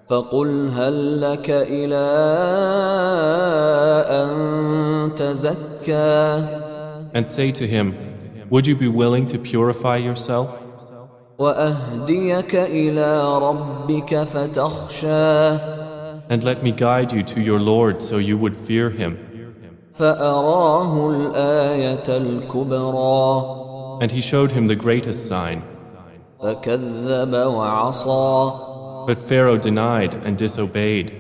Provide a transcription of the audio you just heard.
فقل هل لك إلى أن تزكى And say to him, would you be willing to purify yourself? وأهديك إلى ربك فتخشى And let me guide you to your Lord so you would fear him. فأراه الآية الكبرى And he showed him the greatest sign. فكذب وعصى But Pharaoh denied and disobeyed.